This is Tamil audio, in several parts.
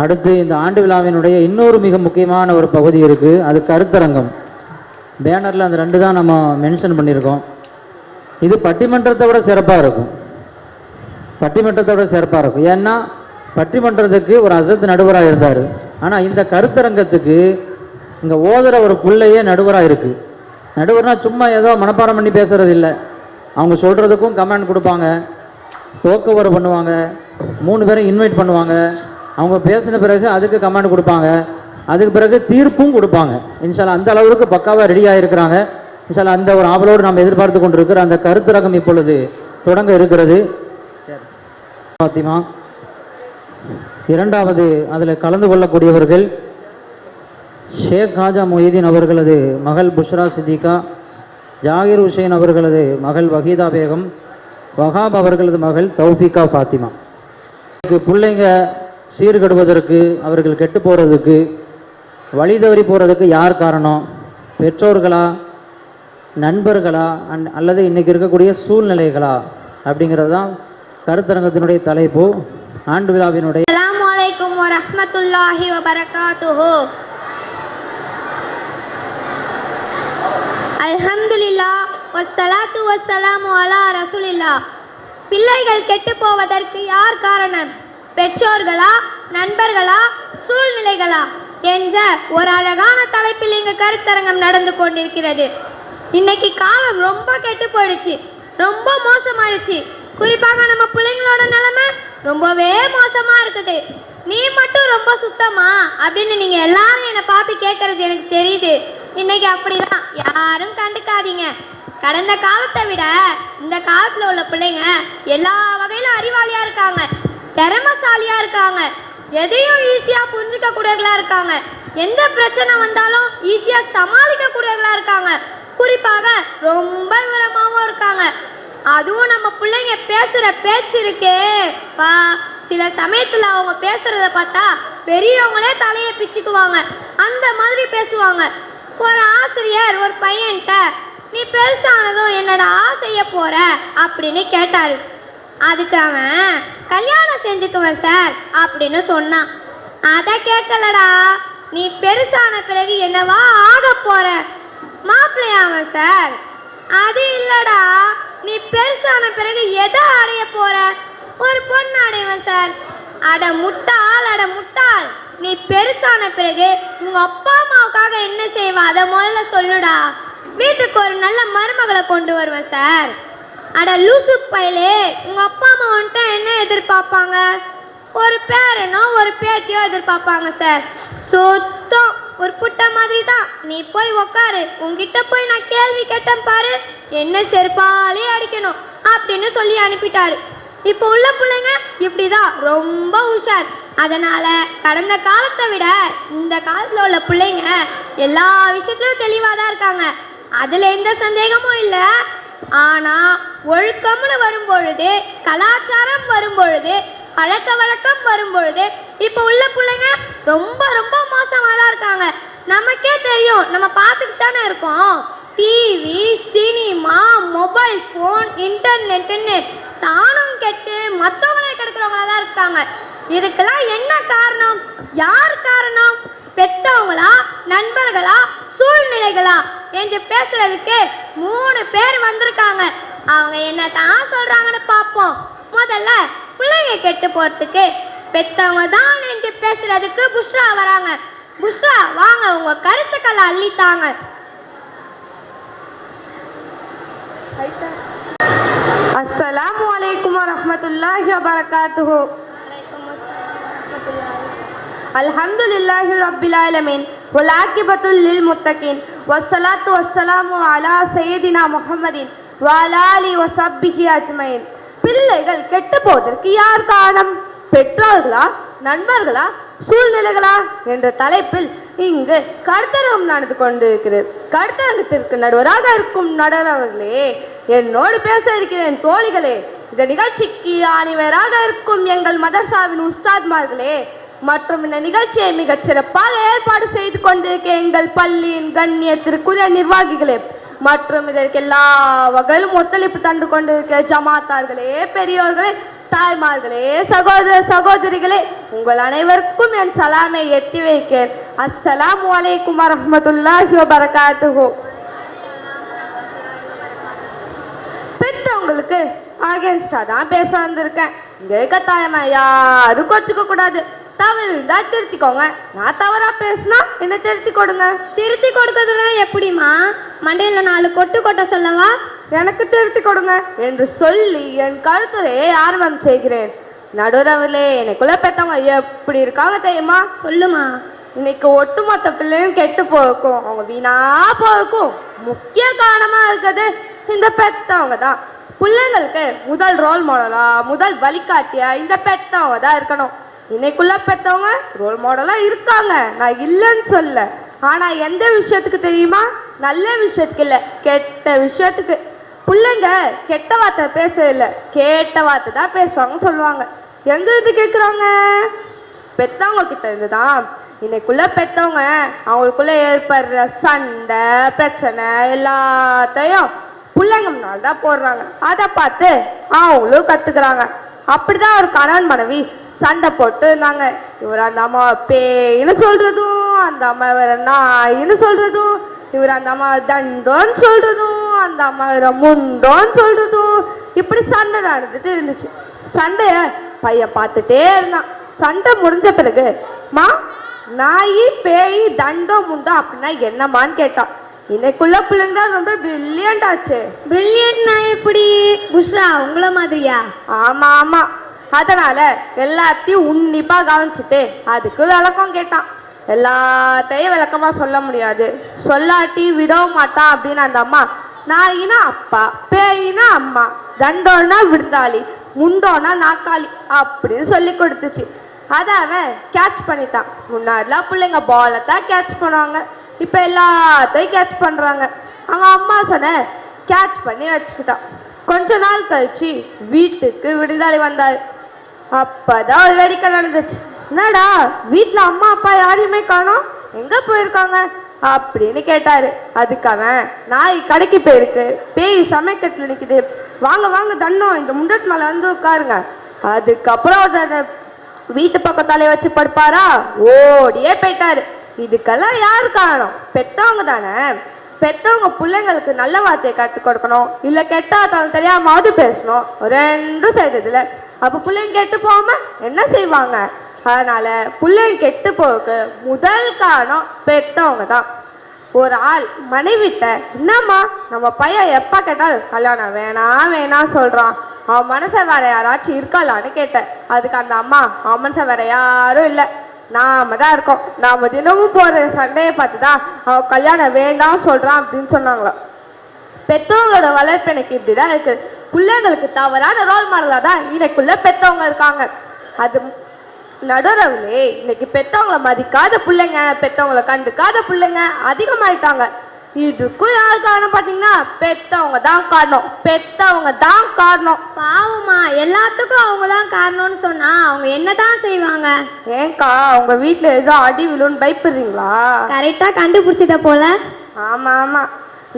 அடுத்து இந்த ஆண்டு விழாவினுடைய இன்னொரு மிக முக்கியமான ஒரு பகுதி இருக்குது, அது கருத்தரங்கம். பேனரில் அந்த 2 தான் நம்ம மென்ஷன் பண்ணியிருக்கோம். இது பட்டிமன்றத்தை விட சிறப்பாக இருக்கும். பட்டிமன்றத்தை விட சிறப்பாக இருக்கும். ஏன்னா பட்டிமன்றத்துக்கு ஒரு அசத்து நடுவராக இருந்தார். ஆனால் இந்த கருத்தரங்கத்துக்கு இங்கே ஓதுற ஒரு பிள்ளையே நடுவராக இருக்குது. நடுவர்னால் சும்மா ஏதோ மனப்பாடம் பண்ணி பேசுகிறது இல்லை. அவங்க சொல்கிறதுக்கும் கமெண்ட் கொடுப்பாங்க, தோக்கவரை பண்ணுவாங்க, 3 பேரை இன்வைட் பண்ணுவாங்க. அவங்க பேசின பிறகு அதுக்கு கமெண்ட் கொடுப்பாங்க, அதுக்கு பிறகு தீர்ப்பும் கொடுப்பாங்க. இன்ஷால்லா அந்த அளவுக்கு பக்காவாக ரெடி ஆகிருக்கிறாங்க. இன்ஷால்லா அந்த ஒரு ஆவலோடு நாம் எதிர்பார்த்து கொண்டு இருக்கிற அந்த கருத்தரங்கம் இப்பொழுது தொடங்க இருக்கிறது. பாத்திமா இரண்டாவது அதில் கலந்து கொள்ளக்கூடியவர்கள் ஷேக் ஹாஜா மொய்தீன் அவர்களது மகள் புஷ்ரா சித்திகா, ஜாகிர் ஹுசைன் அவர்களது மகள் வஹீதா பேகம், வஹாப் அவர்களது மகள் தௌஃபிகா ஃபாத்திமா. பிள்ளைங்க சீர்கெடுவதற்கு, அவர்கள் கெட்டு போகிறதுக்கு, வழி தவறி போகிறதுக்கு யார் காரணம்? பெற்றோர்களா, நண்பர்களா, அல்லது இன்றைக்கி இருக்கக்கூடிய சூழ்நிலைகளா? அப்படிங்கிறது தான் கருத்தரங்கத்தினுடைய தலைப்பு. ஆண்டு விழாவினுடைய அஸ்ஸலாமு அலைக்கும் வரஹ்மத்துல்லாஹி வபரகாத்துஹு. அல்ஹம்துலில்லாஹ் வஸ்ஸலாத்து வஸ்ஸலாமு அலா ரசூலில்லாஹ். பிள்ளைகள் கெட்டு போவதற்கு யார் காரணம்? பெற்றோர்களா, நண்பர்களா, சூழ்நிலைகளா என்ற ஒரு அழகான தலைப்பில் இங்கு கருத்தரங்கம் நடந்து கொண்டிருக்கிறது. இன்னைக்கு காலம் ரொம்ப கெட்டு போயிடுச்சு, ரொம்ப மோசமாயிடுச்சு. குறிப்பாக நம்ம பிள்ளைங்களோட நிலைமை ரொம்பவே மோசமா இருக்குது. நீ மட்டும் ரொம்ப சுத்தமா அப்படின்னு நீங்க எல்லாரும் என்னை பார்த்து கேட்கறது எனக்கு தெரியுது. இன்னைக்கு அப்படிதான், யாரும் கண்டுக்காதீங்க. கடந்த காலத்தை விட இந்த காலத்துல உள்ள பிள்ளைங்க எல்லா வகையிலும் அறிவாளியா இருக்காங்க, திறமைசாலியா இருக்காங்க, எதையும் ஈஸியா புரிஞ்சுக்க கூடியவர்களா இருக்காங்க, எந்த பிரச்சனை வந்தாலும் ஈஸியா சமாளிக்க கூடியவர்களா இருக்காங்க. குறிப்பாக ரொம்ப விவரமாகவும் இருக்காங்க. அதுவும் நம்ம பிள்ளைங்க பேசுற பேச்சு இருக்கே பா, சில சமயத்துல அவங்க பேசுறத பார்த்தா பெரியவங்களே தலையை பிச்சுக்குவாங்க, அந்த மாதிரி பேசுவாங்க. ஒரு ஆசிரியர் ஒரு பையன்கிட்ட நீ பெருசானதும் என்னடா செய்ய போற அப்படின்னு கேட்டாரு. அதுக்கு அவன் கல்யாணம் செஞ்சுக்குவேன் சார் அப்படின்னு சொன்னான். அதை கேட்கலடா, நீ பெருசான பிறகு என்னவா ஆக போற? மாப்பிள்ளையாவன் சார். அது இல்லடா, நீ பெருசான பிறகு எதை அடைய போற? ஒரு பொண்ணு அடைவன் சார். அட முட்டாள், அட முட்டாள், நீ பெருசான பிறகு உங்க அப்பா அம்மாவுக்காக என்ன செய்வ அதை முதல்ல சொல்லுடா. வீட்டுக்கு ஒரு நல்ல மருமகளை கொண்டு வருவேன் சார். அட லூசு பையலே, உங்க அப்பா அம்மா வந்துட்டு என்ன எதிர்பார்ப்பாங்க? ஒரு பேரனோ ஒரு பேத்தியோ எதிர்பார்ப்பாங்க சார். சுத்தம் ஒரு புட்ட மாதிரி தான். நீ போய் உக்காரு, உங்ககிட்ட போய் நான் கேள்வி கேட்டேன் பாரு, என்ன செருப்பாலே அடிக்கணும் அப்படின்னு சொல்லி அனுப்பிட்டாரு. இப்போ உள்ள பிள்ளைங்க இப்படிதான், ரொம்ப உஷார். அதனால கடந்த காலத்தை விட இந்த காலத்துல உள்ள பிள்ளைங்க எல்லா விஷயத்திலும் தெளிவாக தான் இருக்காங்க, அதுல எந்த சந்தேகமும் இல்லை. ஆனா ஒழுக்கம்னு வரும்பொழுது, கலாச்சாரம் வரும்பொழுது, பழக்க வழக்கம் வரும்பொழுது இப்போ உள்ள பிள்ளைங்க ரொம்ப ரொம்ப மோசமாக தான் இருக்காங்க. நமக்கே தெரியும், நம்ம பார்த்துக்கிட்டு தானே இருக்கோம். டிவி, சினிமா, மொபைல் ஃபோன், இன்டர்நெட்டுன்னு தானும் கெட்டு மற்றவங்களே கெடுக்கிறவங்களா தான் இருக்காங்க. இதுக்கெல்லாம் என்ன காரணம்? யார் காரணம்? பெற்றவங்களா, நண்பர்களா, சூழ்நிலைகளா என்று பேசுறதுக்கு 3 பேர் வந்திருக்காங்க. அவங்க என்ன தான் சொல்றாங்கன்னு பார்ப்போம். முதல்ல பிள்ளைங்க கெட்டு போறதுக்கு பெத்தவங்க தான் என்று பேசுறதுக்கு புஷ்ரா வராங்க. புஷ்ரா வாங்க, உங்க கருத்துக்களை அள்ளித்தாங்க. அஸ்ஸலாமு அலைக்கும் வரஹ்மத்துல்லாஹி வபரகாத்துஹு. அல்ஹம்துலில்லாஹி ரப்பில் ஆலமீன் வல் ஆகிபத்துல் லில் முத்தகீன் வஸ்ஸலாத்து வஸ்ஸலாமு அலா சய்யிதினா முஹம்மதின் வ அலா ஆலிஹி வ ஸஹ்பிஹி அஜ்மஈன். பிள்ளைகள் கெட்டு போவதற்கு யார் காரணம்? பெற்றோர்களா, நண்பர்களா, சூழ்நிலைகளா என்ற தலைப்பில் இங்கு கருத்தரங்கம் நடந்து கொண்டிருக்கிறது. கருத்தரங்கத்திற்கு நடுவராக இருக்கும் நடுவர்களே, என்னோடு பேச இருக்கிறேன் தோழிகளே, இந்த நிகழ்ச்சிக்கு அனைவராக இருக்கும் எங்கள் மதரசாவின் உஸ்தாத்மார்களே, மற்றும் இந்த நிகழ்ச்சியை மிகச் சிறப்பாக ஏற்பாடு செய்து கொண்டிருக்க எங்கள் பள்ளியின் கண்ணியத்திற்குரிய நிர்வாகிகளே, மற்றும் இதற்கு எல்லா வகையிலும் ஒத்துழைப்பு தந்து கொண்டிருக்க ஜமாத்தார்களே, பெரியோர்களே, தாய்மார்களே, சகோதர சகோதரிகளே, உங்கள் அனைவருக்கும் என் சலாமை எத்தி வைக்கிறேன். அஸ்ஸலாமு அலைக்கும் வரஹ்மத்துல்லாஹி வபரகாத்துஹு. பெற்றவங்களுக்கு அகேன்ஸ்டா தான் பேச வந்திருக்கேன். இங்க இருக்க தாய்மா யாரும் கொச்சுக்க கூடாது. தவறு இருந்தா திருத்திக்கோங்க. நான் தவறா பேசினா என்ன திருத்தி கொடுங்க. திருத்தி கொடுக்கறதுலாம் எப்படிமா? மண்டையில 4 கொட்டு கொட்ட சொல்லவா? எனக்கு திருத்தி கொடுங்க என்று சொல்லி என் கருத்துரையை ஆரம்பம் செய்கிறேன். நடுரவிலே எனக்குள்ள பெற்றவங்க எப்படி இருக்காங்க தெரியுமா? சொல்லுமா. இன்னைக்கு ஒட்டுமொத்த பிள்ளையும் கெட்டு போகும், அவங்க வீணா போகும். முக்கிய காரணமா இருக்கிறது இந்த பெற்றவங்க தான். பிள்ளைங்களுக்கு முதல் ரோல் மாடலா, முதல் வழிகாட்டியா இந்த பெற்றவங்க தான் இருக்கணும். இன்னைக்குள்ள பெற்றவங்க ரோல் மாடலா இருக்காங்க, நான் இல்லைன்னு சொல்ல. ஆனா எந்த விஷயத்துக்கு தெரியுமா? நல்ல விஷயத்துக்கு இல்லை, கெட்ட விஷயத்துக்கு. பிள்ளைங்க கெட்ட வார்த்தை பேசல, கேட்ட வார்த்தை தான் பேசுவாங்கன்னு சொல்லுவாங்க. எங்க இருந்து கேட்குறாங்க? பெற்றவங்க கிட்ட இருந்துதான். இன்னைக்குள்ள பெற்றவங்க அவங்களுக்குள்ள ஏற்படுற சண்டை பிரச்சனை எல்லாத்தையும் பிள்ளைங்க முன்னாடி தான் போடுறாங்க. அதை பார்த்து அவங்களும் கத்துக்கிறாங்க. அப்படிதான் ஒரு கணவன் மனைவி சண்டை போட்டு இருந்தாங்க. இவர் அந்த அம்மா பேயின்னு சொல்றதும், அந்த அம்மா வேற நாயின்னு சொல்றதும், இவர் அந்த அம்மா தண்டோன்னு சொல்றதும், அந்த அம்மா வேற முண்டோன்னு சொல்றதும், இப்படி சண்டை நடந்துட்டு இருந்துச்சு. சண்டைய பையன் பார்த்துட்டே இருந்தான். சண்டை முடிஞ்ச பிறகு, மா நாய் பேய் தண்டம் முண்டோ அப்படின்னா என்னமான்னு கேட்டான். இன்னைக்குள்ள பிள்ளைங்க தான் ரொம்ப பிரில்லியன்ட் ஆச்சு. பிரில்லியன்ட்னா எப்படி? புஷ்ரா உங்கள மாதிரியா? ஆமா ஆமா. அதனால எல்லாத்தையும் உன்னிப்பா கவனிச்சுட்டு அதுக்கு விளக்கம் கேட்டான். எல்லாத்தையும் விளக்கமா சொல்ல முடியாது, சொல்லாட்டி விடவும் மாட்டான் அப்படின்னு அந்த அம்மா, நாயினா அப்பா, பேயினா அம்மா, தண்டோன்னா விருந்தாளி, முண்டோன்னா நாக்காளி அப்படின்னு சொல்லி கொடுத்துச்சு. அதை அவன் கேட்ச் பண்ணிட்டான். முன்னாடிலாம் பிள்ளைங்க பாலை தான் கேட்ச் பண்ணுவாங்க, இப்போ எல்லாத்தையும் கேட்ச் பண்ணுறாங்க. அவன் அம்மா சொன்ன கேட்ச் பண்ணி வச்சுக்கிட்டான். கொஞ்ச நாள் கழிச்சு வீட்டுக்கு விருந்தாளி வந்தார். அப்பதான் ஒரு வேடிக்கை நடந்துச்சு. என்னடா வீட்டில் அம்மா அப்பா யாரையுமே காணோம், எங்கே போயிருக்காங்க அப்படின்னு கேட்டாரு. அதுக்கு அவன், நாய் கடைக்கு போயிருக்கு, பேய் சமைக்கட்டில் நிற்குது, வாங்க வாங்க தண்டம் இந்த முண்டத்து மேலே வந்து உட்காருங்க. அதுக்கப்புறம் அதை வீட்டு பக்கத்தாலே வச்சு படுப்பாரா, ஓடியே போயிட்டாரு. இதுக்கெல்லாம் யாரு காரணம்? பெற்றவங்க தானே. பெற்றவங்க பிள்ளைங்களுக்கு நல்ல வார்த்தையை கற்றுக் கொடுக்கணும், இல்லை கெட்டாதான் தெரியாமாவது பேசணும், ரெண்டும் செய்யறதில்ல. அப்போ பிள்ளைங்க கெட்டு போகாம என்ன செய்வாங்க? அதனால பிள்ளைங்க கெட்டு போக முதல் காரணம் பெற்றவங்க தான். ஒரு ஆள் மனைவிட்ட, என்னம்மா நம்ம பையன் எப்போ கேட்டாலும் கல்யாணம் வேணாம் வேணாம் சொல்கிறான், அவன் மனசை வேற யாராச்சும் இருக்காளான்னு கேட்டேன். அதுக்கு அந்த அம்மா, அவன் மனசை வேற யாரும் இல்லை, நாம தான் இருக்கோம், நாம தினமும் போகிற சண்டையை பார்த்து தான் அவன் கல்யாணம் வேண்டாம் சொல்கிறான் அப்படின்னு சொன்னாங்களாம். பெற்றவங்களோட வளர்ப்பு எனக்கு இப்படி தான் இருக்குது. பிள்ளைங்களுக்கு தவறான ரோல் மாடலாக தான் இன்னைக்குள்ள பெற்றவங்க இருக்காங்க. அது நடுறவுலே இன்னைக்கு பெற்றவங்களை மதிக்காத பிள்ளைங்க, பெற்றவங்களை கண்டுக்காத பிள்ளைங்க அதிகமாயிட்டாங்க. இதுக்கும் யார் காரணம் பார்த்தீங்கன்னா பெற்றவங்க தான் காரணம், பெற்றவங்க தான் காரணம். பாவமா, எல்லாத்துக்கும் அவங்க தான் காரணம்னு சொன்னா அவங்க என்னதான் செய்வாங்க? ஏங்கா உங்க வீட்டில் ஏதோ அடி விழுன்னு பயப்படுறீங்களா? கரெக்டா கண்டுபிடிச்சத போல. ஆமா ஆமா.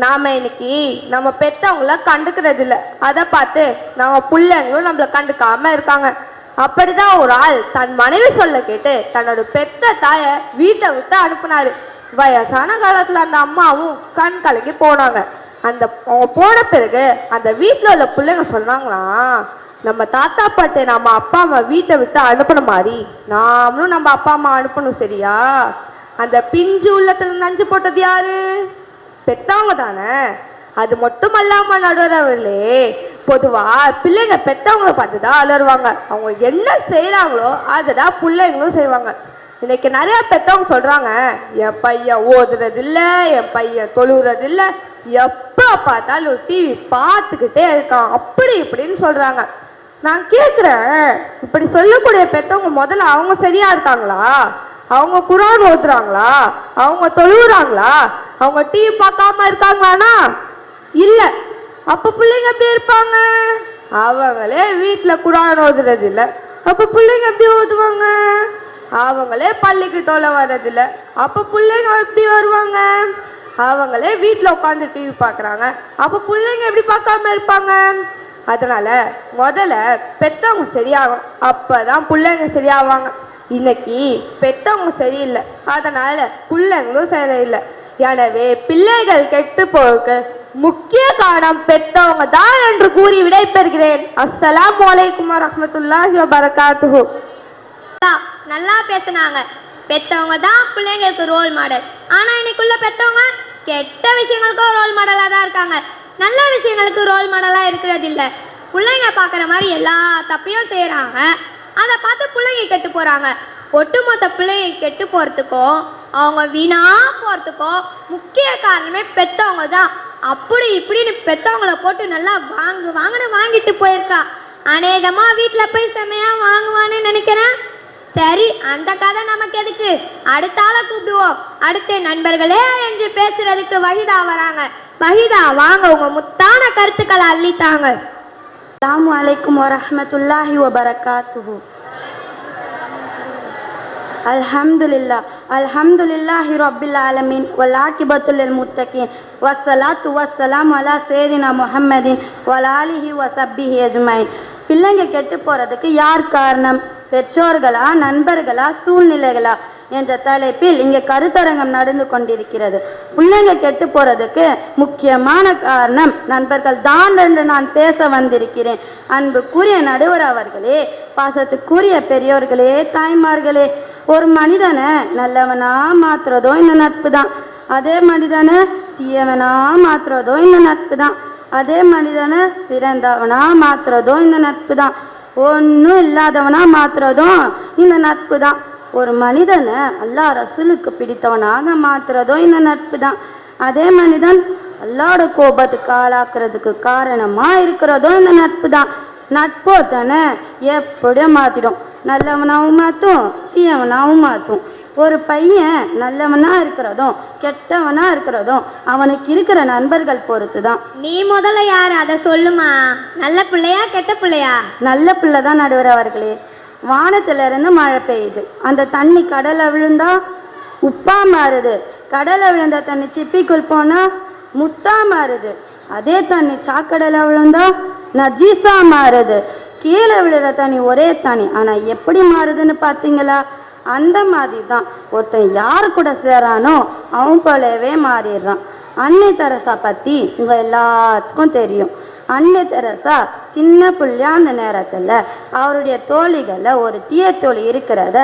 நாம இன்னைக்கு நம்ம பெற்றவங்கள கண்டுக்கிறது இல்லை, அதை பார்த்து நம்ம பிள்ளைங்களும் நம்மளை கண்டுக்காம இருக்காங்க. அப்படிதான் ஒரு ஆள் தன் மனைவி சொல்ல கேட்டு தன்னோட பெத்த தாயை வீட்டை விட்டு அனுப்புனாரு. வயசான காலத்துல அந்த அம்மாவும் கண் கலங்கி போனாங்க. அவங்க போன பிறகு அந்த வீட்டில் உள்ள பிள்ளைங்க சொன்னாங்களாம், நம்ம தாத்தா பாட்டை நம்ம அப்பா அம்மா வீட்டை விட்டு அனுப்பின மாதிரி நாமளும் நம்ம அப்பா அம்மா அனுப்பணும், சரியா? அந்த பிஞ்சு உள்ளத்துல நஞ்சு போட்டது யாரு? பெற்றவங்க தானே. அது மட்டும் அல்லாமல் நடுறவர்களே, பொதுவாக பிள்ளைங்க பெற்றவங்களை பார்த்து தான் அலறுவாங்க. அவங்க என்ன செய்கிறாங்களோ அதை தான் பிள்ளைங்களும் செய்வாங்க. இன்னைக்கு நிறையா பெற்றவங்க சொல்கிறாங்க, என் பையன் ஓதுறதில்லை, என் பையன் தொழுறதில்லை, எப்போ பார்த்தாலும் டிவி பார்த்துக்கிட்டே இருக்கான், அப்படி இப்படின்னு சொல்கிறாங்க. நான் கேட்குறேன், இப்படி சொல்லக்கூடிய பெற்றவங்க முதல்ல அவங்க சரியாக இருக்காங்களா? அவங்க குரான் ஓதுறாங்களா? அவங்க தொழுகிறாங்களா? அவங்க டிவி பார்க்காம இருக்காங்களானா? இல்லை. அப்போ பிள்ளைங்க எப்படி இருப்பாங்க? அவங்களே வீட்டில் குரான் ஓதுறது இல்லை, அப்போ பிள்ளைங்க எப்படி ஓதுவாங்க? அவங்களே பள்ளிக்கு தொலை வர்றதில்லை, அப்போ பிள்ளைங்க எப்படி வருவாங்க? அவங்களே வீட்டில் உட்காந்து டிவி பார்க்குறாங்க, அப்போ பிள்ளைங்க எப்படி பார்க்காம இருப்பாங்க? அதனால் முதல்ல பெற்றவங்க சரியாகும், அப்போ தான் பிள்ளைங்க சரியாவாங்க. இன்னைக்கு பெற்றவங்க சரியில்லை, அதனால் பிள்ளைங்களும் சரியில்லை. எனவே பிள்ளைகள் கெட்டு போக முக்கிய காரணம் பெற்றவங்க தான் என்று கூறி விடைபெறுகிறேன். அஸ்ஸலாமு அலைக்கும் வரஹ்மத்துல்லாஹி வபரகாத்துஹு. நல்லா பேசுனாங்க. பெத்தவங்க தான் பிள்ளைங்களுக்கு ரோல் மாடல். ஆனா இன்னைக்குள்ள பெத்தவங்க கெட்ட விஷயங்களுக்கும் ரோல் மாடலா தான் இருக்காங்க, நல்ல விஷயங்களுக்கு ரோல் மாடலா இருக்கிறது இல்ல. பிள்ளைங்க பாக்குற மாதிரி எல்லா தப்பையும் செய்யறாங்க, அதை பார்த்து பிள்ளைங்க கெட்டு போறாங்க. ஒட்டுமொத்த பிள்ளைங்க கெட்டு போறதுக்கும் அவங்க வீணா போறதுக்கும் முக்கிய காரணமே பெத்தவங்க தான். அப்படி இப்படின்னு பெத்தவங்கள போட்டு நல்லா வாங்குன்னு வாங்கிட்டு போயிருக்கா. அநேகமா வீட்டுல போய் செம்மையா வாங்குவான்னு நினைக்கிறேன். சரி, அந்த கதை நமக்கு எதுக்கு, அடுத்த ஆளை கூப்பிடுவோம். அடுத்த நண்பர்களே என்று பேசுறதுக்கு வஹிதா வராங்க. வஹிதா வாங்க, உங்க முத்தான கருத்துக்களை அள்ளித்தாங்க. அஸ்ஸலாமு அலைக்கும் வரஹ்மத்துல்லாஹி வபரகாத்துஹு. அல்ஹம்துலில்லாஹி ரப்பில் ஆலமீன் வல் ஆகிபத்து லில் முத்தகீன் வஸ்ஸலாத்து வஸ்ஸலாமு அலா சய்யிதினா முஹம்மதின் வல் ஆலிஹி வஸஹ்பிஹி அஜ்மைன். பிள்ளைங்க கெட்டு போகிறதுக்கு யார் காரணம்? பெற்றோர்களா, நண்பர்களா, சூழ்நிலைகளா என்ற தலைப்பில் இங்கே கருத்தரங்கம் நடந்து கொண்டிருக்கிறது. பிள்ளைங்க கெட்டு போகிறதுக்கு முக்கியமான காரணம் நண்பர்கள் தான் என்று நான் பேச வந்திருக்கிறேன். அன்புக்குரிய நடுவர் அவர்களே, பாசத்துக்குரிய பெரியோர்களே, தாய்மார்களே, ஒரு மனிதனை நல்லவனா மாத்துறதோ இந்த நட்பு தான். அதே மனிதனை தீயவனா மாத்துறதோ இந்த நட்பு தான். அதே மனிதனை சிறந்தவனா மாத்துறதோ இந்த நட்பு தான். ஒன்றும் இல்லாதவனா மாத்துறதும் இந்த நட்பு தான். ஒரு மனிதனை அல்லாஹ் ரசூலுக்கு பிடித்தவனாக மாத்துறதோ இந்த நட்பு தான். அதே மனிதன் அல்லாஹ்வோட கோபத்துக்கு ஆளாக்குறதுக்கு காரணமா இருக்கிறதோ இந்த நட்பு தான். நட்போ தானே எப்படியும் மாத்திடும், நல்லவனாகவும் மாற்றும், தீயவனாகவும் மாற்றும். ஒரு பையன் நல்லவனா இருக்கிறதும் கெட்டவனா இருக்கிறதும் அவனுக்கு இருக்கிற நண்பர்கள் பொறுத்து தான். நீ முதல்ல யாரு அதை சொல்லுமா? நல்ல பிள்ளையா கெட்ட பிள்ளையா? நல்ல பிள்ளை தான் நடுவர் அவர்களே. வானத்திலிருந்து மழை பெய்யுது, அந்த தண்ணி கடலை விழுந்தா உப்பா மாறுது. கடலை விழுந்த தண்ணி சிப்பிக்குள் போனா முத்தா மாறுது. அதே தண்ணி சாக்கடையில் விழுந்தா நஜீஸா மாறுது. கீழே விழுற தண்ணி ஒரே தண்ணி, ஆனால் எப்படி மாறுதுன்னு பார்த்தீங்களா? அந்த மாதிரி தான் ஒருத்தன் யார் கூட சேரானோ அவன் போலவே மாறிடுறான். அன்னை தெரசா பற்றி உங்கள் எல்லாத்துக்கும் தெரியும். அன்னை தெரசா சின்ன பிள்ளையா அந்த நேரத்தில் அவருடைய தோழிகளில் ஒரு தீய தோழி இருக்கிறத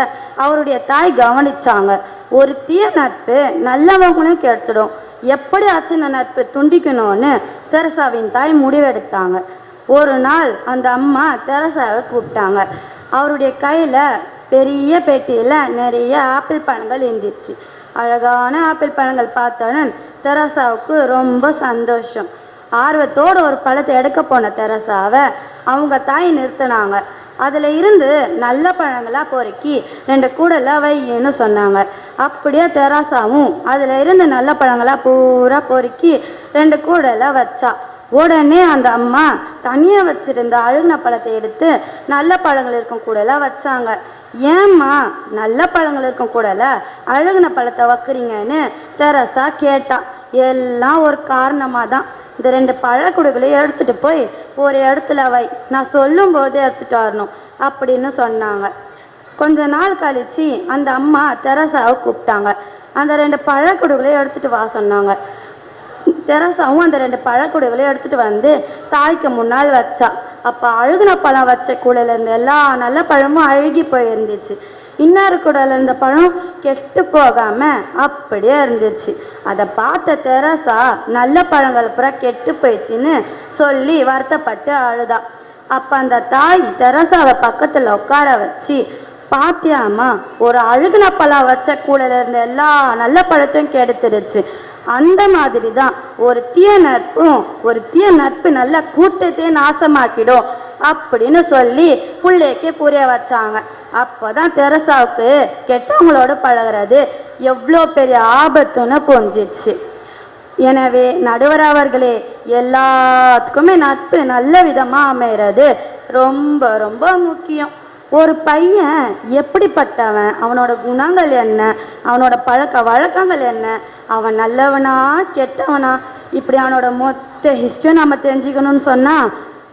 அவருடைய தாய் கவனிச்சாங்க. ஒரு தீய நட்பு நல்லவங்களும் கெடுத்துடும், எப்படியாச்சும் இந்த நட்பு துண்டிக்கணும்னு தெரசாவின் தாய் முடிவெடுத்தாங்க. ஒரு நாள் அந்த அம்மா தெரசாவை கூப்பிட்டாங்க. அவருடைய கையில் பெரிய பெட்டியில் நிறைய ஆப்பிள் பழங்கள் இருந்துச்சு. அழகான ஆப்பிள் பழங்கள் பார்த்தோன்னு தெரசாவுக்கு ரொம்ப சந்தோஷம். ஆர்வத்தோடு ஒரு பழத்தை எடுக்க போன தெரசாவை அவங்க தாய் நிறுத்தினாங்க. அதில் இருந்து நல்ல பழங்களாக பொறுக்கி 2 கூடையில் வையின்னு சொன்னாங்க. அப்படியே தெரசாவும் அதில் இருந்து நல்ல பழங்களாக பூரா பொறுக்கி 2 கூடையில் வச்சா. உடனே அந்த அம்மா தனியாக வச்சுருந்த அழுகின பழத்தை எடுத்து நல்ல பழங்கள் இருக்கும் கூடையில் வச்சாங்க. ஏம்மா நல்ல பழங்கள் இருக்கும் கூடையில் அழுகின பழத்தை வைக்கிறீங்கன்னு தெரசா கேட்டா. எல்லாம் ஒரு காரணமாக தான். இந்த 2 பழக்கூடைகளையும் எடுத்துகிட்டு போய் ஒரு இடத்துல வை, நான் சொல்லும் போது எடுத்துகிட்டு வரணும் அப்படின்னு சொன்னாங்க. கொஞ்ச நாள் கழித்து அந்த அம்மா தெரசாவை கூப்பிட்டாங்க. அந்த 2 பழக்கூடைகளையும் எடுத்துகிட்டு வா சொன்னாங்க. தெரசாவும் அந்த 2 பழக்கூடைகளையும் எடுத்துகிட்டு வந்து தாய்க்கு முன்னால் வச்சா. அப்போ அழுகின பழம் வச்ச கூடையில் இருந்த எல்லா நல்ல பழமும் அழுகி போயிருந்துச்சு. இன்னொரு கூடையில் இருந்த பழம் கெட்டு போகாமல் அப்படியே இருந்துச்சு. அதை பார்த்த தெரசா நல்ல பழங்கள் பூரா கெட்டு போயிடுச்சின்னு சொல்லி வருத்தப்பட்டு அழுதா. அப்போ அந்த தாய் தெரசாவை பக்கத்தில் உட்கார வச்சு, பாத்தியாமா, ஒரு அழுகின பழம் வச்ச கூடையில் இருந்த எல்லா நல்ல பழத்தையும் கெடுத்துடுச்சு. அந்த மாதிரி தான் ஒரு தீய நட்பு நல்ல கூட்டத்தையே நாசமாக்கிடும் அப்படின்னு சொல்லி பிள்ளைக்கு புரிய வச்சாங்க. அப்போதான் தெரசாவுக்கு கெட்டவங்களோட பழகிறது எவ்வளோ பெரிய ஆபத்துன்னு புரிஞ்சிச்சு. எனவே நடுவர் அவர்களே, எல்லாத்துக்குமே நட்பு நல்ல விதமாக அமைகிறது ரொம்ப ரொம்ப முக்கியம். ஒரு பையன் எப்படிப்பட்டவன், அவனோட குணங்கள் என்ன, அவனோட பழக்க வழக்கங்கள் என்ன, அவன் நல்லவனா கெட்டவனா, இப்படி அவனோட மொத்த ஹிஸ்டரி நம்ம தெரிஞ்சுக்கணும்னு சொன்னால்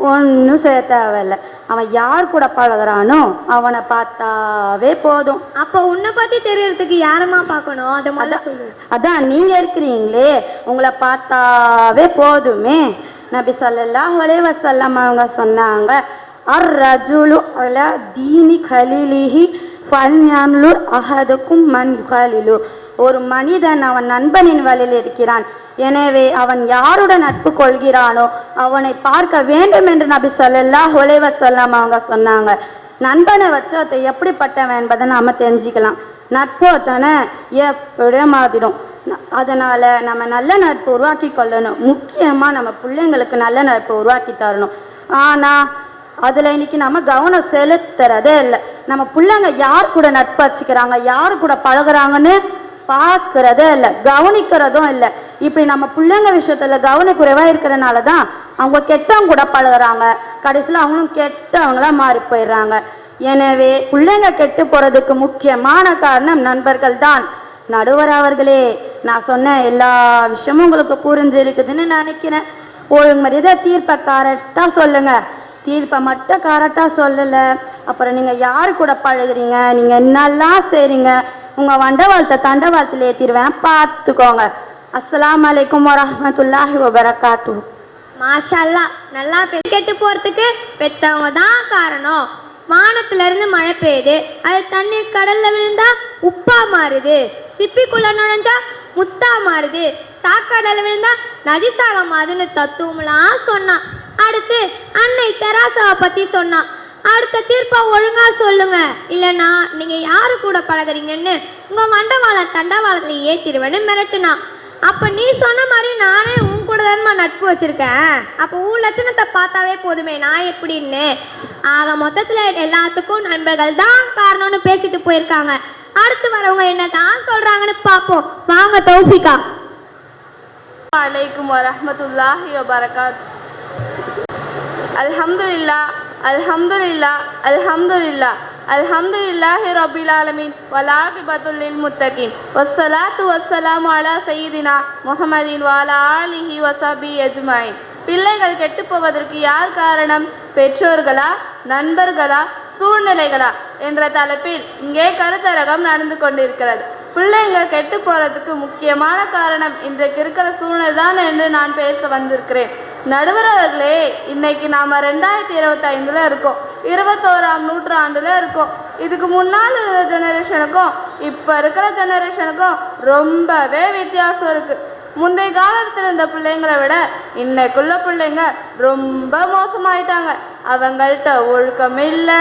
ஒன்றும் செய்ய தேவையில்லை. அவன் யார் கூட பழகுறானோ அவனை பார்த்தாவே போதும். அப்போ உன்னை பத்தி தெரியறதுக்கு யாரம்மா பார்க்கணும்? அதை முதல்ல சொல்லு. அதான் நீங்க இருக்கிறீங்களே, உங்களை பார்த்தாவே போதுமே. நபி ஸல்லல்லாஹு அலைஹி வஸல்லம் அவங்க சொன்னாங்க, அர் ரஜுலு அலா தீனி கலீலிஹி ஃபல்யன்லுர் அஹதுக்கும் மன் யுகலிலு. ஒரு மனிதன் அவன் நண்பனின் வழியில் இருக்கிறான், எனவே அவன் யாருடன் நட்பு கொள்கிறானோ அவனை பார்க்க வேண்டும் என்று நபி ஸல்லல்லாஹு அலைஹி வஸல்லம் அவங்க சொன்னாங்க. நண்பனை வச்சு ஒருத்தன் எப்படிப்பட்டவன் என்பதை நாம் தெரிஞ்சுக்கலாம். நட்பு ஒருத்தனை எப்படியே மாதிடும். அதனால் நம்ம நல்ல நட்பு உருவாக்கி கொள்ளணும். முக்கியமாக நம்ம பிள்ளைங்களுக்கு நல்ல நட்பு உருவாக்கி தரணும். ஆனால் அதில் இன்னைக்கு நம்ம கவனம் செலுத்துறதே இல்லை. நம்ம பிள்ளைங்க யார் கூட நட்பு வச்சுக்கிறாங்க, யார் கூட பழகுறாங்கன்னு பார்க்கறதே இல்லை, கவனிக்கிறதும் இல்லை. இப்படி நம்ம பிள்ளைங்க விஷயத்தில் கவனக்குறைவாக இருக்கிறனால தான் அவங்க கெட்டவங்க கூட பழகுறாங்க. கடைசியில் அவங்களும் கெட்டவங்களாக மாறி போயிடுறாங்க. எனவே பிள்ளைங்க கெட்டு போகிறதுக்கு முக்கியமான காரணம் நண்பர்கள் தான். நடுவர் அவர்களே, நான் சொன்ன எல்லா விஷயமும் உங்களுக்கு புரிஞ்சிருக்குதுன்னு நினைக்கிறேன். ஒழுங்குமரியாதை தீர்ப்பை கரெக்டாக சொல்லுங்க. தீர்ப்பை மட்டும் கரெக்டாக சொல்லலை, அப்புறம் நீங்கள் யார் கூட பழகுறீங்க, நீங்கள் என்னெல்லாம் செய்கிறீங்க, உங்கள் வண்டவாளத்தை தண்டவாளத்தில் ஏற்றிடுவேன், பார்த்துக்கோங்க. அஸ்ஸலாமு அலைக்கும் வரஹ்மத்துல்லாஹி வபரகாத்து. மாஷா அல்லாஹ். நல்லா கெட்டு போறதுக்கு பெத்தவங்க தான் காரணம். வானத்துல இருந்து மழை பெய்யுது, அது தண்ணீர் கடல்ல விழுந்தா உப்பா மாறுது, சிப்பிக்குள்ள நுழைஞ்சா முத்தா மாறுது, சாக்கடல விழுந்தா நஜிசாக மாறுதுன்னு தத்துவம்லாம் சொன்னான். அடுத்து அன்னை தெராசாவை பத்தி சொன்னான். அடுத்த தீர்ப்பா ஒழுங்கா சொல்லுங்க, இல்லைன்னா நீங்க யாரு கூட பழகுறீங்கன்னு உங்க மண்டவாள தண்டவாளத்துல ஏத்திடுவேன்னு மிரட்டுனா. அப்ப நீ சொன்ன மாதிரி நானே உன் கூட தான்மா நட்பு வச்சிருக்கேன், அப்போ உன் லட்சணத்தை பார்த்தாவே போதுமே நான் எப்படின்னு. ஆக மொத்தத்துல எல்லாத்துக்கும் நண்பர்கள் தான் காரணம்னு பேசிட்டு போயிருக்காங்க. அடுத்து வரவங்க என்ன தான் சொல்றாங்கன்னு பார்ப்போம். வாங்க தௌஃபிகா. அலைக்கும் வரஹ்மத்துல்லாஹி வபரகாத். அல்ஹம்துலில்லாஹ் அல்ஹம்துலில்லாஹ் அல்ஹம்துலில்லாஹ் அல்ஹம்துலில்லாஹி ரப்பில் ஆலமீன் வல் ஆகிபத்துல் லில் முத்தகீன் வஸ்ஸலாத்து வஸ்ஸலாமு அலா சய்யிதினா முஹம்மதின் வ அலா ஆலிஹி வஸஹ்பிஹி அஜ்மஈன். பிள்ளைகள் கெட்டு போவதற்கு யார் காரணம்? பெற்றோர்களா, நண்பர்களா, சூழ்நிலைகளா என்ற தலைப்பில் இங்கே கருத்தரங்கம் நடந்து கொண்டிருக்கிறது. பிள்ளைங்க கெட்டு போறதுக்கு முக்கியமான காரணம் இன்றைக்கு இருக்கிற சூழ்நிலை தான் என்று நான் பேச வந்திருக்கிறேன். நடுவர் அவர்களே, இன்னைக்கு நாம் 2025 இருக்கோம், 21ஆம் நூற்றாண்டில் இருக்கோம். இதுக்கு முன்னால் இருக்கிற ஜெனரேஷனுக்கும் இப்போ இருக்கிற ஜெனரேஷனுக்கும் ரொம்பவே வித்தியாசம் இருக்குது. முந்தைய காலத்தில் இருந்த பிள்ளைங்களை விட இன்னைக்குள்ள பிள்ளைங்க ரொம்ப மோசமாயிட்டாங்க. அவங்கள்ட்ட ஒழுக்கம் இல்லை,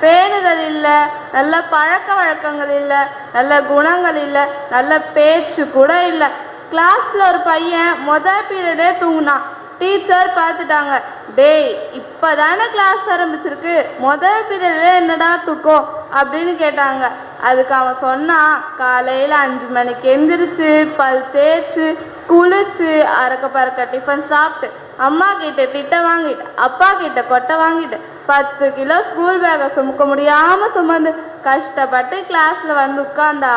பேணுதல் இல்லை, நல்ல பழக்க வழக்கங்கள் இல்லை, நல்ல குணங்கள் இல்லை, நல்ல பேச்சு கூட இல்லை. கிளாஸில் ஒரு பையன் முதல் பீரியடே தூங்கினான். டீச்சர் பார்த்துட்டாங்க, டேய் இப்போ தானே கிளாஸ் ஆரம்பிச்சிருக்கு, முதல் பீரியட்ல என்னடா தூக்கம் அப்படின்னு கேட்டாங்க. அதுக்கு அவன் சொன்னான், காலையில் 5 மணிக்கு எந்திரிச்சு பல் தேய்ச்சி குளிச்சு அறக்க பறக்க டிஃபன் சாப்பிட்டு அம்மா கிட்ட திட்ட வாங்கிட்டு அப்பா கிட்ட கொட்டை வாங்கிட்டு 10 கிலோ ஸ்கூல் பேக்கை சுமக்க முடியாமல் சுமந்து கஷ்டப்பட்டு கிளாஸில் வந்து உட்காந்தா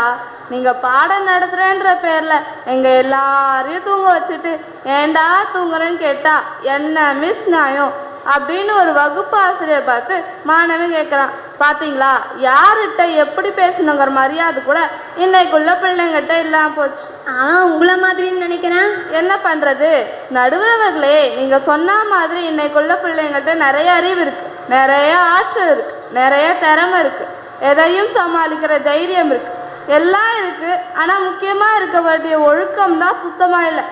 நீங்கள் பாடம் நடத்துகிறேன்ற பேரில் எங்கள் எல்லாரையும் தூங்க வச்சுட்டு ஏண்டா தூங்குறேன்னு கேட்டால் என்ன மிஸ் நியாயம் அப்படின்னு ஒரு வகுப்பு ஆசிரியர் பார்த்து மாணவன் கேட்குறான். பார்த்தீங்களா, யார்கிட்ட எப்படி பேசணுங்கிற மரியாதை கூட இன்னைக்குள்ள பிள்ளைங்கிட்ட இல்லாமல் போச்சு. ஆனால் உங்களை மாதிரின்னு நினைக்கிறேன். என்ன பண்ணுறது நடுவர்களே, நீங்கள் சொன்ன மாதிரி இன்னைக்குள்ள பிள்ளைங்கள்ட்ட நிறைய அறிவு இருக்குது, நிறைய ஆற்றல் இருக்குது, நிறைய திறமை இருக்குது, எதையும் சமாளிக்கிற தைரியம் இருக்குது, எல்லாம் இருக்குது. ஆனால் முக்கியமாக இருக்க வேண்டிய ஒழுக்கம் தான் சுத்தமாக இல்லை.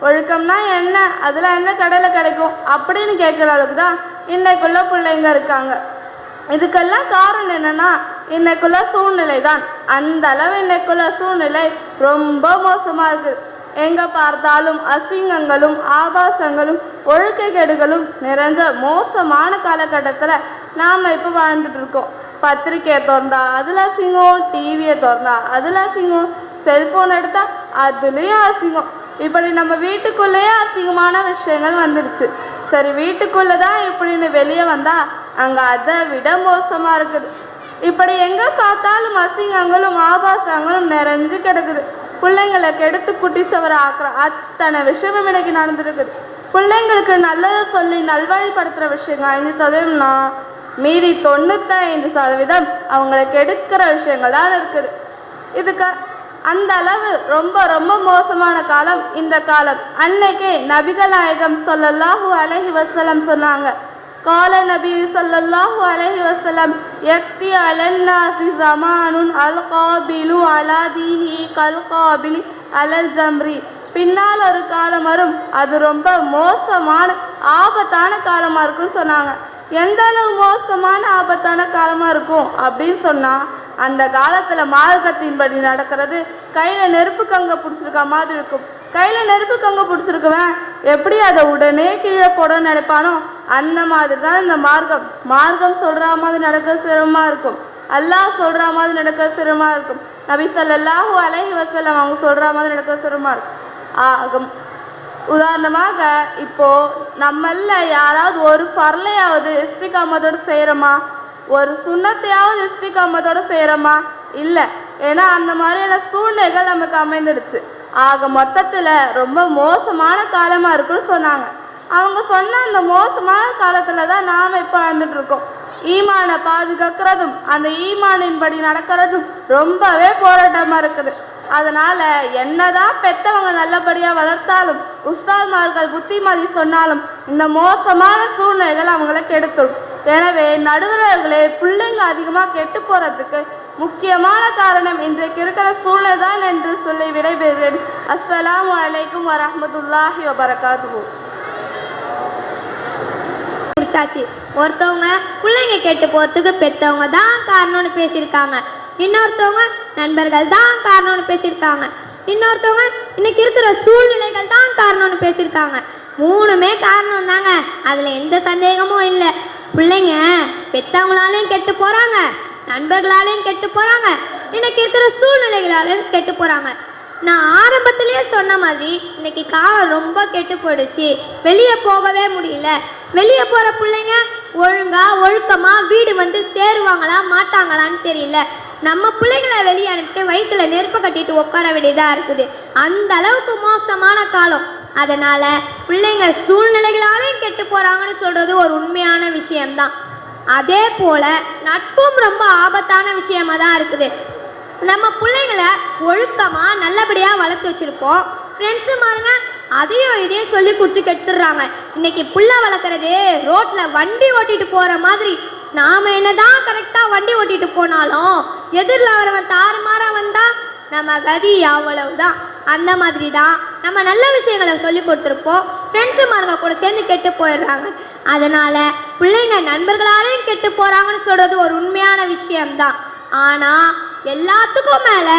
ஒழுக்கம்னா என்ன, அதில் என்ன கடையில் கிடைக்கும் அப்படின்னு கேட்குற அளவுக்கு தான் இன்னைக்குள்ள பிள்ளைங்க இருக்காங்க. இதுக்கெல்லாம் காரணம் என்னன்னா இன்னைக்குள்ள சூழ்நிலை தான். அந்த அளவு இன்னைக்குள்ள சூழ்நிலை ரொம்ப மோசமாக இருக்குது. எங்கே பார்த்தாலும் அசிங்கங்களும் ஆபாசங்களும் ஒழுக்கக்கேடுகளும் நிறைஞ்ச மோசமான காலகட்டத்தில் நாம் இப்போ வாழ்ந்துட்டு இருக்கோம். பத்திரிக்கையை திறந்தா அதில் அசிங்கம், டிவியை திறந்தா அதில் அசிங்கம், செல்ஃபோன் எடுத்தால் அதுலேயும் அசிங்கம். இப்படி நம்ம வீட்டுக்குள்ளேயே அசிங்கமான விஷயங்கள் வந்துடுச்சு. சரி, வீட்டுக்குள்ளே தான் இப்படின்னு வெளியே வந்தால் அங்கே அதை விட மோசமாக இருக்குது. இப்படி எங்கே பார்த்தாலும் அசிங்கங்களும் ஆபாசங்களும் நிறைஞ்சு கிடக்குது. பிள்ளைங்களை கெடுத்து குட்டிச்சவரை ஆக்குற அத்தனை விஷயமும் இன்னைக்கு நடந்துருக்குது. பிள்ளைங்களுக்கு நல்லது சொல்லி நல்வழிப்படுத்துகிற விஷயங்கள் 5%, மீதி 95% அவங்களை கெடுக்கிற விஷயங்கள் தான் இருக்குது. இதுக்கு அந்த அளவு ரொம்ப ரொம்ப மோசமான காலம் இந்த காலம். அன்னைக்கே நபிகள் நாயகம் ஸல்லல்லாஹு அலைஹி வஸல்லம் சொன்னாங்க, கால நபி ஸல்லல்லாஹு அலைஹி வஸல்லம் யக்தி அலன்னாசி ஜமானுன் அல் காபிலு அலா தீனி கல் காபிலி அலல் ஜம்ரி. பின்னால் ஒரு காலம் வரும், அது ரொம்ப மோசமான ஆபத்தான காலமாக இருக்குன்னு சொன்னாங்க. எந்த அளவு மோசமான ஆபத்தான காலமாக இருக்கும் அப்படின்னு சொன்னால், அந்த காலத்தில் மார்க்கத்தின்படி நடக்கிறது கையில் நெருப்பு கங்கை பிடிச்சிருக்க மாதிரி இருக்கும். கையில் நெருப்பு கங்கை பிடிச்சிருக்குவேன் எப்படி அதை உடனே கீழே போடணும்னு நினைப்பானோ அந்த மாதிரி தான் இந்த மார்க்கம் சொல்கிற மாதிரி நடக்க சிரமமாக இருக்கும். அல்லாஹ் சொல்கிற மாதிரி நடக்க சிரமமாக இருக்கும். நபி ஸல்லல்லாஹு அலைஹி வஸல்லம் அவங்க சொல்கிற மாதிரி நடக்க சிரமமாக இருக்கும். உதாரணமாக இப்போ நம்மள யாராவது ஒரு ஃபர்லையாவது இஸ்திகாமத்தோடு செய்கிறோமா, ஒரு சுண்ணத்தையாவது இஸ்திகாமத்தோடு செய்கிறோமா? இல்லை. ஏன்னா அந்த மாதிரியான சூழ்நிலைகள் நமக்கு அமைந்துடுச்சு. ஆக மொத்தத்தில் ரொம்ப மோசமான காலமாக இருக்குன்னு சொன்னாங்க. அவங்க சொன்ன அந்த மோசமான காலத்தில் தான் நாம் இப்போ வாழ்ந்துட்டு இருக்கோம். ஈமானை பாதுகாக்கிறதும் அந்த ஈமானின்படி நடக்கிறதும் ரொம்பவே போராட்டமாக இருக்குது. அதனால் என்னதான் பெற்றவங்க நல்லபடியாக வளர்த்தாலும், உஸ்தாத்மார்கள் புத்திமதி சொன்னாலும் இந்த மோசமான சூழ்நிலைகள் அவங்கள கெடுத்துடும். எனவே நடுவர்களே, பிள்ளைங்க அதிகமாக கெட்டு போகிறதுக்கு முக்கியமான காரணம் இன்றைக்கு இருக்கிற சூழ்நிலை தான் என்று சொல்லி விடைபெறுகிறேன். அஸ்ஸலாமு அலைக்கும் வரஹ்மத்துல்லாஹி வபரகாத்துஹு. ஒருத்தவங்க பிள்ளைங்க கெட்டு போகிறதுக்கு பெற்றவங்க தான் காரணம்னு பேசியிருக்காங்க, இன்னொருத்தவங்க நண்பர்கள் தான் காரணம்னு பேசியிருக்காங்க, இன்னொருத்தவங்க இன்னைக்கு இருக்கிற சூழ்நிலைகள் தான் காரணம்னு பேசியிருக்காங்க. மூணுமே காரணம் தாங்க, அதில் எந்த சந்தேகமும் இல்லை. பிள்ளைங்க பெற்றவங்களாலையும் கெட்டு போகிறாங்க, நண்பர்களாலையும் கெட்டு போகிறாங்க, இன்னைக்கு இருக்கிற சூழ்நிலைகளாலையும் கெட்டு போகிறாங்க. நான் ஆரம்பத்திலேயே சொன்ன மாதிரி இன்னைக்கு காலம் ரொம்ப கெட்டு போயிடுச்சு. வெளியே போகவே முடியல. வெளியே போகிற பிள்ளைங்க ஒழுக்கமாக வீடு வந்து சேருவாங்களா மாட்டாங்களான்னு தெரியல. நம்ம பிள்ளைங்களை வெளியே அனுப்பிட்டு வயிற்றுல நெருப்பை கட்டிட்டு உட்கார வேண்டியதாக இருக்குது. அந்த அளவுக்கு மோசமான காலம். அதனால் பிள்ளைங்க சூழ்நிலைகளாலையும் கெட்டு போகிறாங்கன்னு சொல்கிறது ஒரு உண்மையான விஷயம்தான். அதே போல் நட்பும் ரொம்ப ஆபத்தான விஷயமாக தான் இருக்குது. நம்ம பிள்ளைங்களை ஒழுக்கமாக நல்லபடியாக வளர்த்து வச்சுருப்போம். ஃப்ரெண்ட்ஸு மாருங்க அதையும் இதையும் சொல்லி கொடுத்து கெட்டுடுறாங்க. இன்றைக்கி பிள்ளை வளர்க்குறது ரோட்டில் வண்டி ஓட்டிகிட்டு போகிற மாதிரி. நாம் என்னதான் கரெக்டாக வண்டி ஓட்டிகிட்டு போனாலும் எதிரில் வரவன் தாறுமாறாக வந்தால் நம்ம கதி அவ்வளவுதான். அந்த மாதிரி தான் நம்ம நல்ல விஷயங்களை சொல்லி கொடுத்துருப்போம், ஃப்ரெண்ட்ஸு மாருங்க கூட சேர்ந்து கெட்டு போயிடுறாங்க. அதனால் பிள்ளைங்க நண்பர்களாலையும் கெட்டு போகிறாங்கன்னு சொல்கிறது ஒரு உண்மையான விஷயம்தான். ஆனால் எல்லாத்துக்கும் மேலே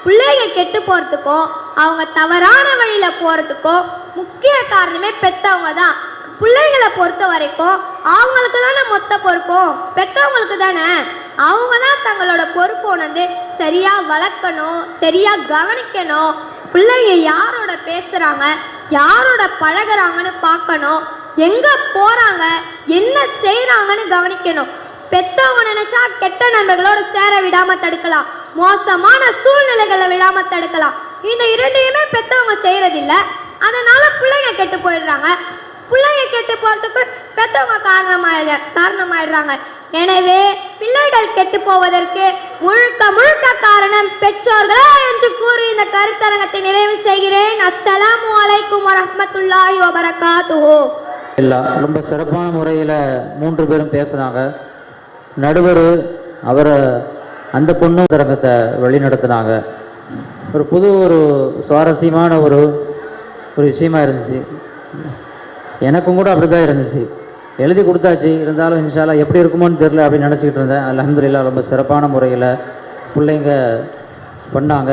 பிள்ளைங்க கெட்டு போகிறதுக்கும் அவங்க தவறான வழியில் போகிறதுக்கும் முக்கிய காரணமே பெற்றவங்க தான். பிள்ளைங்களை பொறுத்த வரைக்கும் அவங்களுக்கு தானே மொத்த பொறுப்போம், பெற்றவங்களுக்கு தானே. அவங்க தான் தங்களோட பொறுப்பு உணர்ந்து சரியாக வளர்க்கணும், சரியாக கவனிக்கணும். பிள்ளைங்க யாரோட பேசுகிறாங்க, யாரோட பழகிறாங்கன்னு பார்க்கணும், எங்கே போகிறாங்க, என்ன செய்கிறாங்கன்னு கவனிக்கணும். பெற்றவங்க நினைச்சா கெட்ட நண்பர்களோடு சேர விடாம தடுக்கலாம், மோசமான சூழ்நிலைகளை விடாம தடுக்கலாம். இந்த இரண்டையுமே பெற்றவங்க செய்யறதில்லை. அதனால பிள்ளைங்க கெட்டு போயிடுறாங்க. பிள்ளைங்க கெட்டு போறதுக்கு பெற்றவங்க காரணமாயிடுறாங்க. எனவே பிள்ளைகள் கெட்டு போவதற்கு முழுக்க காரணம் பெற்றோர்களா என்று கூறி இந்த கருத்தரங்கத்தை நிறைவு செய்கிறேன். அஸ்ஸலாமு அலைக்கும் வரஹ்மத்துல்லாஹி வபரகாத்துஹு. ரொம்ப சிறப்பான முறையில் 3 பேரும் பேசுனாங்க. நடுவர் அவரை அந்த பொண்ணு தரங்கத்தை வழி நடத்தினாங்க. ஒரு சுவாரஸ்யமான ஒரு விஷயமா இருந்துச்சு. எனக்கும் கூட அப்படி தான் இருந்துச்சு. எழுதி கொடுத்தாச்சு, இருந்தாலும் இன்ஷா அல்லாஹ் எப்படி இருக்குமோன்னு தெரில அப்படின்னு நினச்சிக்கிட்டு இருந்தேன். அல்ஹம்துலில்லாஹ் ரொம்ப சிறப்பான முறையில் பிள்ளைங்க பண்ணாங்க.